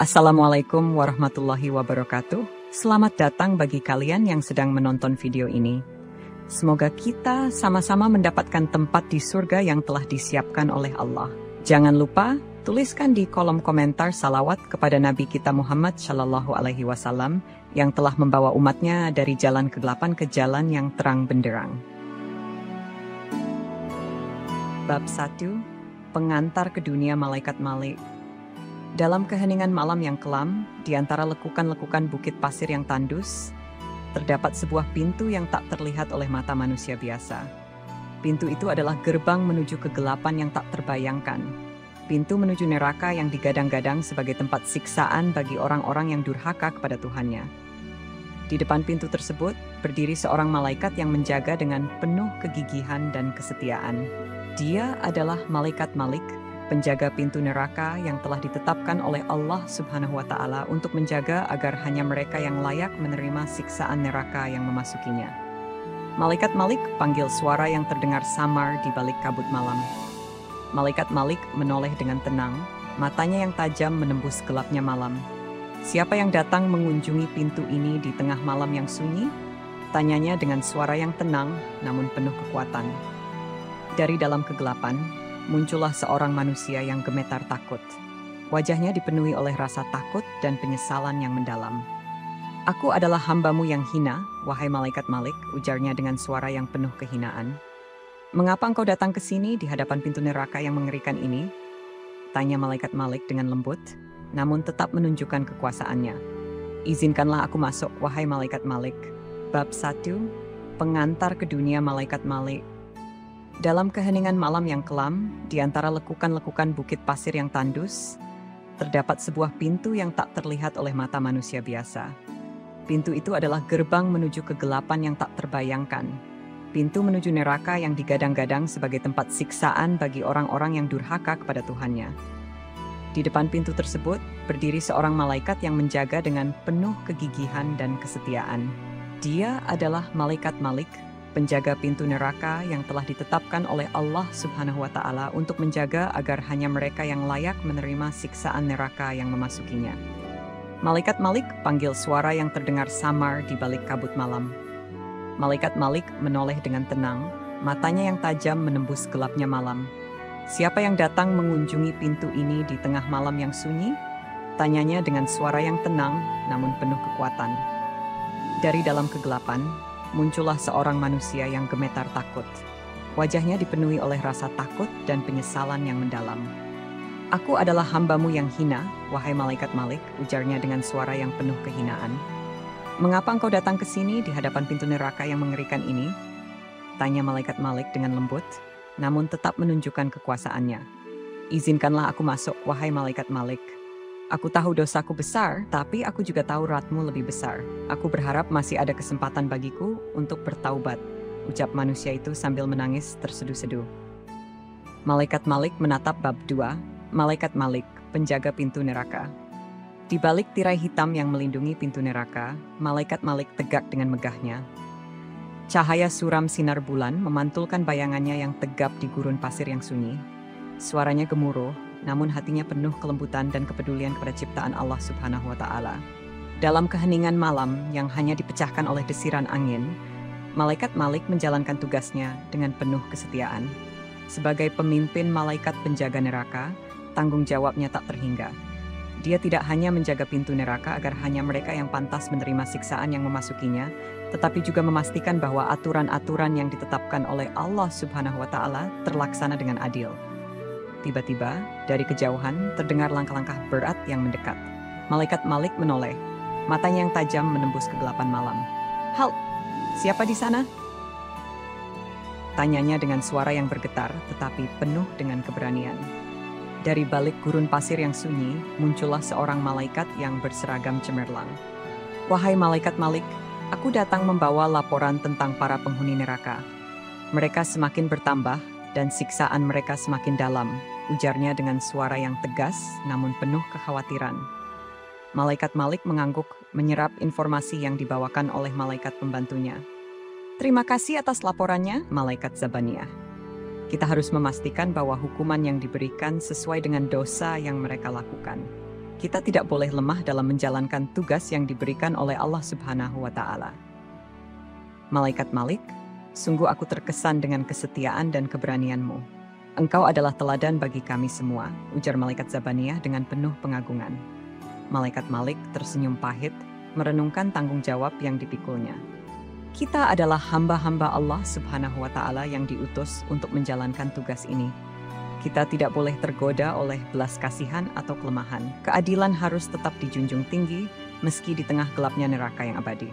Assalamualaikum warahmatullahi wabarakatuh. Selamat datang bagi kalian yang sedang menonton video ini. Semoga kita sama-sama mendapatkan tempat di surga yang telah disiapkan oleh Allah. Jangan lupa tuliskan di kolom komentar salawat kepada Nabi kita Muhammad Shallallahu Alaihi Wasallam yang telah membawa umatnya dari jalan kegelapan ke jalan yang terang benderang. Bab 1. Pengantar ke dunia malaikat Malik. Dalam keheningan malam yang kelam, di antara lekukan-lekukan bukit pasir yang tandus, terdapat sebuah pintu yang tak terlihat oleh mata manusia biasa. Pintu itu adalah gerbang menuju kegelapan yang tak terbayangkan. Pintu menuju neraka yang digadang-gadang sebagai tempat siksaan bagi orang-orang yang durhaka kepada Tuhannya. Di depan pintu tersebut, berdiri seorang malaikat yang menjaga dengan penuh kegigihan dan kesetiaan. Dia adalah Malaikat Malik, penjaga pintu neraka yang telah ditetapkan oleh Allah Subhanahu wa Ta'ala untuk menjaga agar hanya mereka yang layak menerima siksaan neraka yang memasukinya. Malaikat Malik panggil suara yang terdengar samar di balik kabut malam. Malaikat Malik menoleh dengan tenang, matanya yang tajam menembus gelapnya malam. Siapa yang datang mengunjungi pintu ini di tengah malam yang sunyi? Tanyanya dengan suara yang tenang namun penuh kekuatan. Dari dalam kegelapan, muncullah seorang manusia yang gemetar takut. Wajahnya dipenuhi oleh rasa takut dan penyesalan yang mendalam. "Aku adalah hambamu yang hina, wahai Malaikat Malik," ujarnya dengan suara yang penuh kehinaan. "Mengapa engkau datang ke sini di hadapan pintu neraka yang mengerikan ini?" tanya Malaikat Malik dengan lembut, namun tetap menunjukkan kekuasaannya. "Izinkanlah aku masuk, wahai Malaikat Malik." Bab 1. Pengantar ke dunia Malaikat Malik. Dalam keheningan malam yang kelam, di antara lekukan-lekukan bukit pasir yang tandus, terdapat sebuah pintu yang tak terlihat oleh mata manusia biasa. Pintu itu adalah gerbang menuju kegelapan yang tak terbayangkan. Pintu menuju neraka yang digadang-gadang sebagai tempat siksaan bagi orang-orang yang durhaka kepada Tuhannya. Di depan pintu tersebut, berdiri seorang malaikat yang menjaga dengan penuh kegigihan dan kesetiaan. Dia adalah Malaikat Malik, penjaga pintu neraka yang telah ditetapkan oleh Allah Subhanahu wa Ta'ala untuk menjaga agar hanya mereka yang layak menerima siksaan neraka yang memasukinya. Malaikat Malik panggil suara yang terdengar samar di balik kabut malam. Malaikat Malik menoleh dengan tenang, matanya yang tajam menembus gelapnya malam. "Siapa yang datang mengunjungi pintu ini di tengah malam yang sunyi?" tanyanya dengan suara yang tenang namun penuh kekuatan. Dari dalam kegelapan, muncullah seorang manusia yang gemetar takut. Wajahnya dipenuhi oleh rasa takut dan penyesalan yang mendalam. "Aku adalah hambamu yang hina, wahai Malaikat Malik," ujarnya dengan suara yang penuh kehinaan. "Mengapa engkau datang ke sini di hadapan pintu neraka yang mengerikan ini?" tanya Malaikat Malik dengan lembut, namun tetap menunjukkan kekuasaannya. "Izinkanlah aku masuk, wahai Malaikat Malik. Aku tahu dosaku besar, tapi aku juga tahu ratmu lebih besar. Aku berharap masih ada kesempatan bagiku untuk bertaubat," ucap manusia itu sambil menangis terseduh-seduh. Malaikat Malik menatap bab 2, Malaikat Malik, penjaga pintu neraka. Di balik tirai hitam yang melindungi pintu neraka, Malaikat Malik tegak dengan megahnya. Cahaya suram sinar bulan memantulkan bayangannya yang tegap di gurun pasir yang sunyi. Suaranya gemuruh, namun hatinya penuh kelembutan dan kepedulian kepada ciptaan Allah Subhanahu wa Ta'ala. Dalam keheningan malam yang hanya dipecahkan oleh desiran angin, Malaikat Malik menjalankan tugasnya dengan penuh kesetiaan. Sebagai pemimpin malaikat penjaga neraka, tanggung jawabnya tak terhingga. Dia tidak hanya menjaga pintu neraka agar hanya mereka yang pantas menerima siksaan yang memasukinya, tetapi juga memastikan bahwa aturan-aturan yang ditetapkan oleh Allah Subhanahu wa Ta'ala terlaksana dengan adil. Tiba-tiba, dari kejauhan terdengar langkah-langkah berat yang mendekat. Malaikat Malik menoleh, matanya yang tajam menembus kegelapan malam. "Halt! Siapa di sana?" tanyanya dengan suara yang bergetar tetapi penuh dengan keberanian. Dari balik gurun pasir yang sunyi, muncullah seorang malaikat yang berseragam cemerlang. "Wahai Malaikat Malik, aku datang membawa laporan tentang para penghuni neraka. Mereka semakin bertambah dan siksaan mereka semakin dalam," ujarnya dengan suara yang tegas namun penuh kekhawatiran. Malaikat Malik mengangguk, menyerap informasi yang dibawakan oleh malaikat pembantunya. "Terima kasih atas laporannya, Malaikat Zabaniyah. Kita harus memastikan bahwa hukuman yang diberikan sesuai dengan dosa yang mereka lakukan." Kita tidak boleh lemah dalam menjalankan tugas yang diberikan oleh Allah Subhanahu wa Ta'ala. Malaikat Malik, sungguh aku terkesan dengan kesetiaan dan keberanianmu. Engkau adalah teladan bagi kami semua, ujar Malaikat Zabaniyah dengan penuh pengagungan. Malaikat Malik tersenyum pahit, merenungkan tanggung jawab yang dipikulnya. Kita adalah hamba-hamba Allah Subhanahu wa Ta'ala yang diutus untuk menjalankan tugas ini. Kita tidak boleh tergoda oleh belas kasihan atau kelemahan. Keadilan harus tetap dijunjung tinggi, meski di tengah gelapnya neraka yang abadi.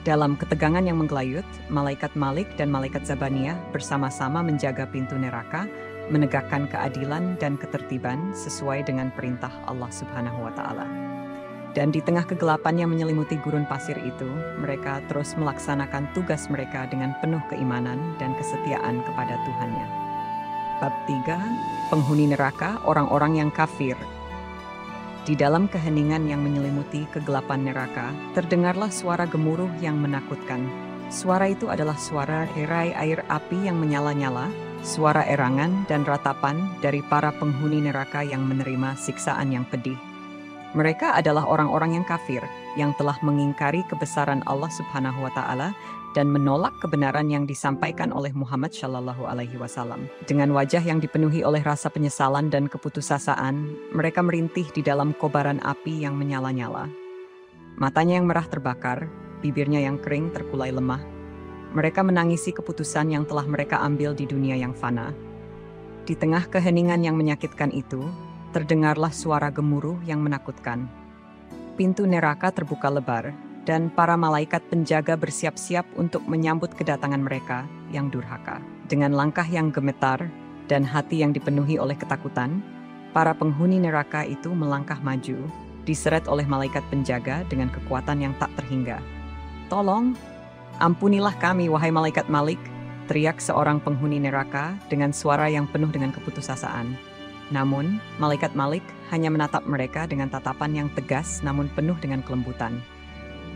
Dalam ketegangan yang menggelayut, Malaikat Malik dan Malaikat Zabaniyah bersama-sama menjaga pintu neraka, menegakkan keadilan dan ketertiban sesuai dengan perintah Allah Subhanahu wa Ta'ala. Dan di tengah kegelapan yang menyelimuti gurun pasir itu, mereka terus melaksanakan tugas mereka dengan penuh keimanan dan kesetiaan kepada Tuhannya. Bab 3. Penghuni neraka, orang-orang yang kafir. Di dalam keheningan yang menyelimuti kegelapan neraka, terdengarlah suara gemuruh yang menakutkan. Suara itu adalah suara derai air api yang menyala-nyala, suara erangan dan ratapan dari para penghuni neraka yang menerima siksaan yang pedih. Mereka adalah orang-orang yang kafir, yang telah mengingkari kebesaran Allah Subhanahu wa Ta'ala dan menolak kebenaran yang disampaikan oleh Muhammad Shallallahu Alaihi Wasallam. Dengan wajah yang dipenuhi oleh rasa penyesalan dan keputusasaan, mereka merintih di dalam kobaran api yang menyala-nyala. Matanya yang merah terbakar, bibirnya yang kering terkulai lemah. Mereka menangisi keputusan yang telah mereka ambil di dunia yang fana. Di tengah keheningan yang menyakitkan itu, terdengarlah suara gemuruh yang menakutkan. Pintu neraka terbuka lebar, dan para malaikat penjaga bersiap-siap untuk menyambut kedatangan mereka yang durhaka. Dengan langkah yang gemetar dan hati yang dipenuhi oleh ketakutan, para penghuni neraka itu melangkah maju, diseret oleh malaikat penjaga dengan kekuatan yang tak terhingga. "Tolong, ampunilah kami, wahai Malaikat Malik," teriak seorang penghuni neraka dengan suara yang penuh dengan keputusasaan. Namun, Malaikat Malik hanya menatap mereka dengan tatapan yang tegas namun penuh dengan kelembutan.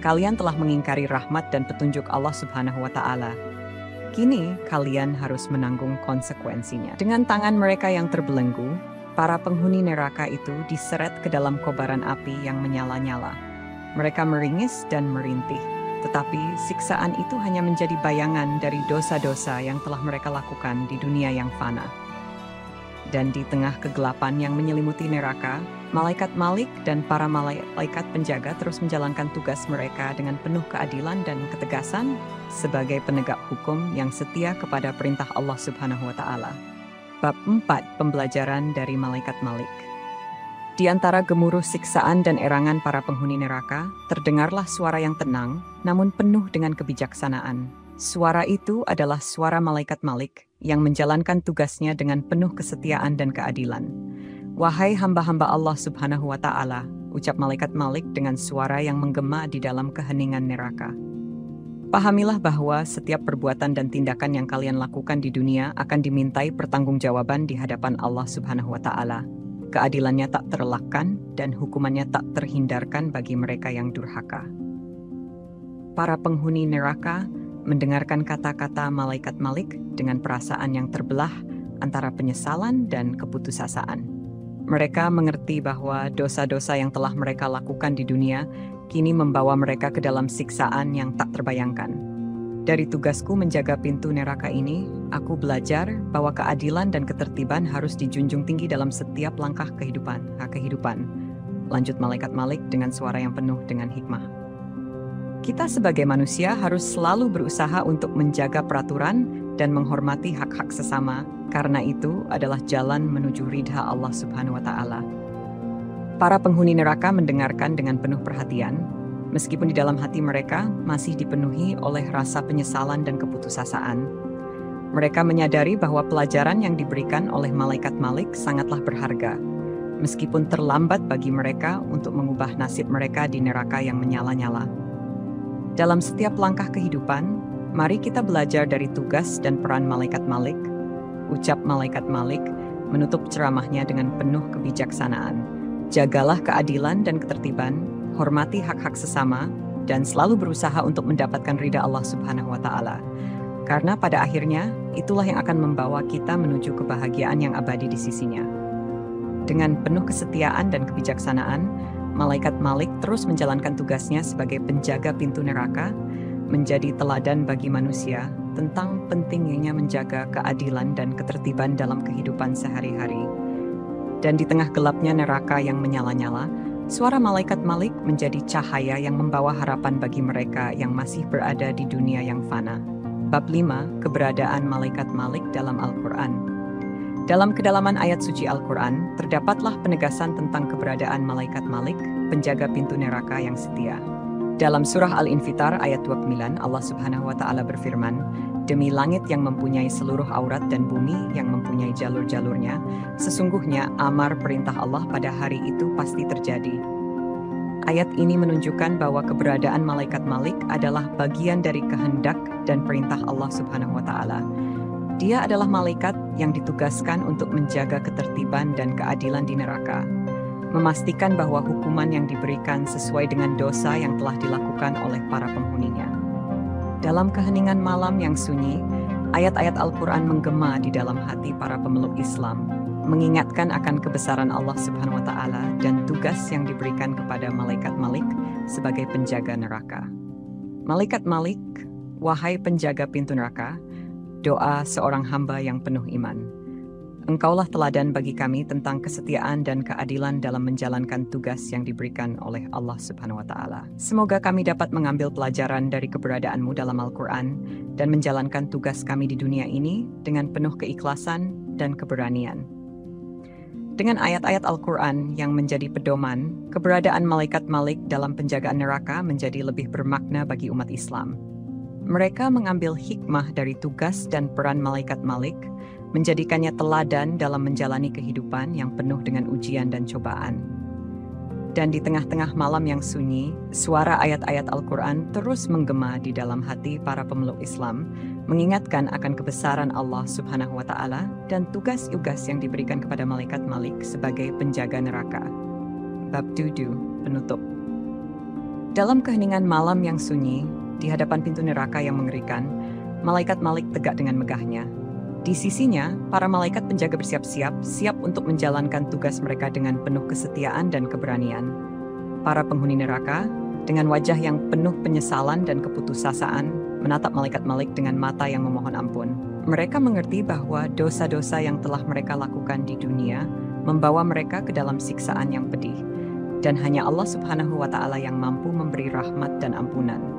"Kalian telah mengingkari rahmat dan petunjuk Allah Subhanahu wa Ta'ala. Kini, kalian harus menanggung konsekuensinya." Dengan tangan mereka yang terbelenggu, para penghuni neraka itu diseret ke dalam kobaran api yang menyala-nyala. Mereka meringis dan merintih, tetapi siksaan itu hanya menjadi bayangan dari dosa-dosa yang telah mereka lakukan di dunia yang fana. Dan di tengah kegelapan yang menyelimuti neraka, Malaikat Malik dan para malaikat penjaga terus menjalankan tugas mereka dengan penuh keadilan dan ketegasan sebagai penegak hukum yang setia kepada perintah Allah Subhanahu wa Ta'ala. Bab 4. Pembelajaran dari Malaikat Malik. Di antara gemuruh siksaan dan erangan para penghuni neraka, terdengarlah suara yang tenang namun penuh dengan kebijaksanaan. Suara itu adalah suara Malaikat Malik yang menjalankan tugasnya dengan penuh kesetiaan dan keadilan. "Wahai hamba-hamba Allah Subhanahu wa Ta'ala," ucap Malaikat Malik dengan suara yang menggema di dalam keheningan neraka. "Pahamilah bahwa setiap perbuatan dan tindakan yang kalian lakukan di dunia akan dimintai pertanggungjawaban di hadapan Allah Subhanahu wa Ta'ala. Keadilannya tak terelakkan dan hukumannya tak terhindarkan bagi mereka yang durhaka." Para penghuni neraka mendengarkan kata-kata Malaikat Malik dengan perasaan yang terbelah antara penyesalan dan keputusasaan. Mereka mengerti bahwa dosa-dosa yang telah mereka lakukan di dunia kini membawa mereka ke dalam siksaan yang tak terbayangkan. "Dari tugasku menjaga pintu neraka ini, aku belajar bahwa keadilan dan ketertiban harus dijunjung tinggi dalam setiap langkah kehidupan. Lanjut Malaikat Malik dengan suara yang penuh dengan hikmah. Kita sebagai manusia harus selalu berusaha untuk menjaga peraturan dan menghormati hak-hak sesama, karena itu adalah jalan menuju ridha Allah Subhanahu wa Ta'ala. Para penghuni neraka mendengarkan dengan penuh perhatian, meskipun di dalam hati mereka masih dipenuhi oleh rasa penyesalan dan keputusasaan. Mereka menyadari bahwa pelajaran yang diberikan oleh Malaikat Malik sangatlah berharga, meskipun terlambat bagi mereka untuk mengubah nasib mereka di neraka yang menyala-nyala. Dalam setiap langkah kehidupan, mari kita belajar dari tugas dan peran Malaikat Malik, ucap Malaikat Malik menutup ceramahnya dengan penuh kebijaksanaan. Jagalah keadilan dan ketertiban, hormati hak-hak sesama, dan selalu berusaha untuk mendapatkan ridha Allah Subhanahu wa Ta'ala. Karena pada akhirnya, itulah yang akan membawa kita menuju kebahagiaan yang abadi di sisinya. Dengan penuh kesetiaan dan kebijaksanaan, malaikat Malik terus menjalankan tugasnya sebagai penjaga pintu neraka, menjadi teladan bagi manusia tentang pentingnya menjaga keadilan dan ketertiban dalam kehidupan sehari-hari. Dan di tengah gelapnya neraka yang menyala-nyala, suara malaikat Malik menjadi cahaya yang membawa harapan bagi mereka yang masih berada di dunia yang fana. Bab 5. Keberadaan malaikat Malik dalam Al-Quran. Dalam kedalaman ayat suci Al-Quran, terdapatlah penegasan tentang keberadaan malaikat Malik, penjaga pintu neraka yang setia. Dalam surah Al-Infitar ayat 29, Allah Subhanahu wa Ta'ala berfirman, "Demi langit yang mempunyai seluruh aurat dan bumi yang mempunyai jalur-jalurnya, sesungguhnya amar perintah Allah pada hari itu pasti terjadi." Ayat ini menunjukkan bahwa keberadaan malaikat Malik adalah bagian dari kehendak dan perintah Allah Subhanahu wa Ta'ala. Dia adalah malaikat yang ditugaskan untuk menjaga ketertiban dan keadilan di neraka, memastikan bahwa hukuman yang diberikan sesuai dengan dosa yang telah dilakukan oleh para penghuninya. Dalam keheningan malam yang sunyi, ayat-ayat Al-Quran menggema di dalam hati para pemeluk Islam, mengingatkan akan kebesaran Allah Subhanahu wa Ta'ala dan tugas yang diberikan kepada malaikat Malik sebagai penjaga neraka. Malaikat Malik, wahai penjaga pintu neraka, doa seorang hamba yang penuh iman. Engkaulah teladan bagi kami tentang kesetiaan dan keadilan dalam menjalankan tugas yang diberikan oleh Allah Subhanahu wa Ta'ala. Semoga kami dapat mengambil pelajaran dari keberadaanmu dalam Al-Quran dan menjalankan tugas kami di dunia ini dengan penuh keikhlasan dan keberanian. Dengan ayat-ayat Al-Quran yang menjadi pedoman, keberadaan malaikat Malik dalam penjagaan neraka menjadi lebih bermakna bagi umat Islam. Mereka mengambil hikmah dari tugas dan peran malaikat Malik, menjadikannya teladan dalam menjalani kehidupan yang penuh dengan ujian dan cobaan. Dan di tengah-tengah malam yang sunyi, suara ayat-ayat Al-Quran terus menggema di dalam hati para pemeluk Islam, mengingatkan akan kebesaran Allah Subhanahu wa Ta'ala dan tugas-tugas yang diberikan kepada malaikat Malik sebagai penjaga neraka. Bab 7. Penutup. Dalam keheningan malam yang sunyi, di hadapan pintu neraka yang mengerikan, malaikat Malik tegak dengan megahnya. Di sisinya, para malaikat penjaga bersiap-siap, siap untuk menjalankan tugas mereka dengan penuh kesetiaan dan keberanian. Para penghuni neraka, dengan wajah yang penuh penyesalan dan keputusasaan, menatap malaikat Malik dengan mata yang memohon ampun. Mereka mengerti bahwa dosa-dosa yang telah mereka lakukan di dunia membawa mereka ke dalam siksaan yang pedih, dan hanya Allah Subhanahu wa Ta'ala yang mampu memberi rahmat dan ampunan.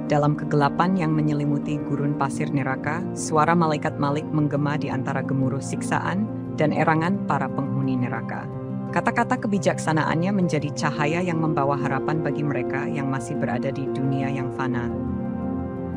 Dalam kegelapan yang menyelimuti gurun pasir neraka, suara malaikat Malik menggema di antara gemuruh siksaan dan erangan para penghuni neraka. Kata-kata kebijaksanaannya menjadi cahaya yang membawa harapan bagi mereka yang masih berada di dunia yang fana.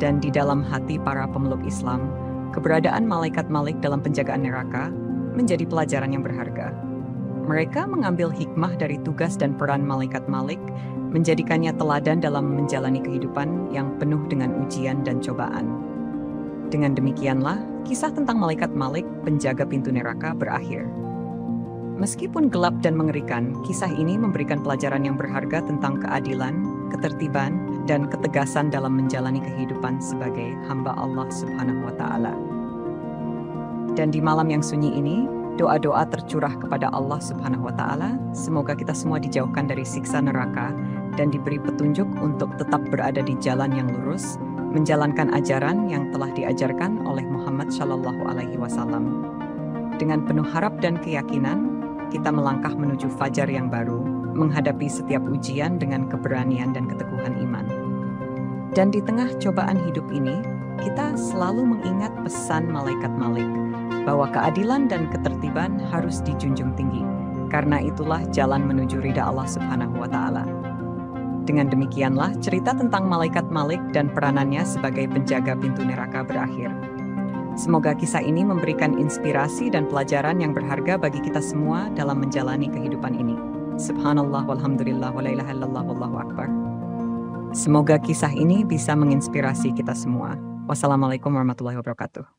Dan di dalam hati para pemeluk Islam, keberadaan malaikat Malik dalam penjagaan neraka menjadi pelajaran yang berharga. Mereka mengambil hikmah dari tugas dan peran malaikat Malik, menjadikannya teladan dalam menjalani kehidupan yang penuh dengan ujian dan cobaan. Dengan demikianlah, kisah tentang malaikat Malik, penjaga pintu neraka, berakhir. Meskipun gelap dan mengerikan, kisah ini memberikan pelajaran yang berharga tentang keadilan, ketertiban, dan ketegasan dalam menjalani kehidupan sebagai hamba Allah Subhanahu wa Ta'ala. Dan di malam yang sunyi ini, doa-doa tercurah kepada Allah Subhanahu wa Ta'ala. Semoga kita semua dijauhkan dari siksa neraka dan diberi petunjuk untuk tetap berada di jalan yang lurus, menjalankan ajaran yang telah diajarkan oleh Muhammad Shallallahu Alaihi Wasallam. Dengan penuh harap dan keyakinan, kita melangkah menuju fajar yang baru, menghadapi setiap ujian dengan keberanian dan keteguhan iman. Dan di tengah cobaan hidup ini, kita selalu mengingat pesan malaikat Malik, bahwa keadilan dan ketertiban harus dijunjung tinggi. Karena itulah jalan menuju ridha Allah Subhanahu wa Ta'ala. Dengan demikianlah cerita tentang malaikat Malik dan peranannya sebagai penjaga pintu neraka berakhir. Semoga kisah ini memberikan inspirasi dan pelajaran yang berharga bagi kita semua dalam menjalani kehidupan ini. Subhanallah walhamdulillah wa la ilaha illallah wallahu akbar. Semoga kisah ini bisa menginspirasi kita semua. Wassalamualaikum warahmatullahi wabarakatuh.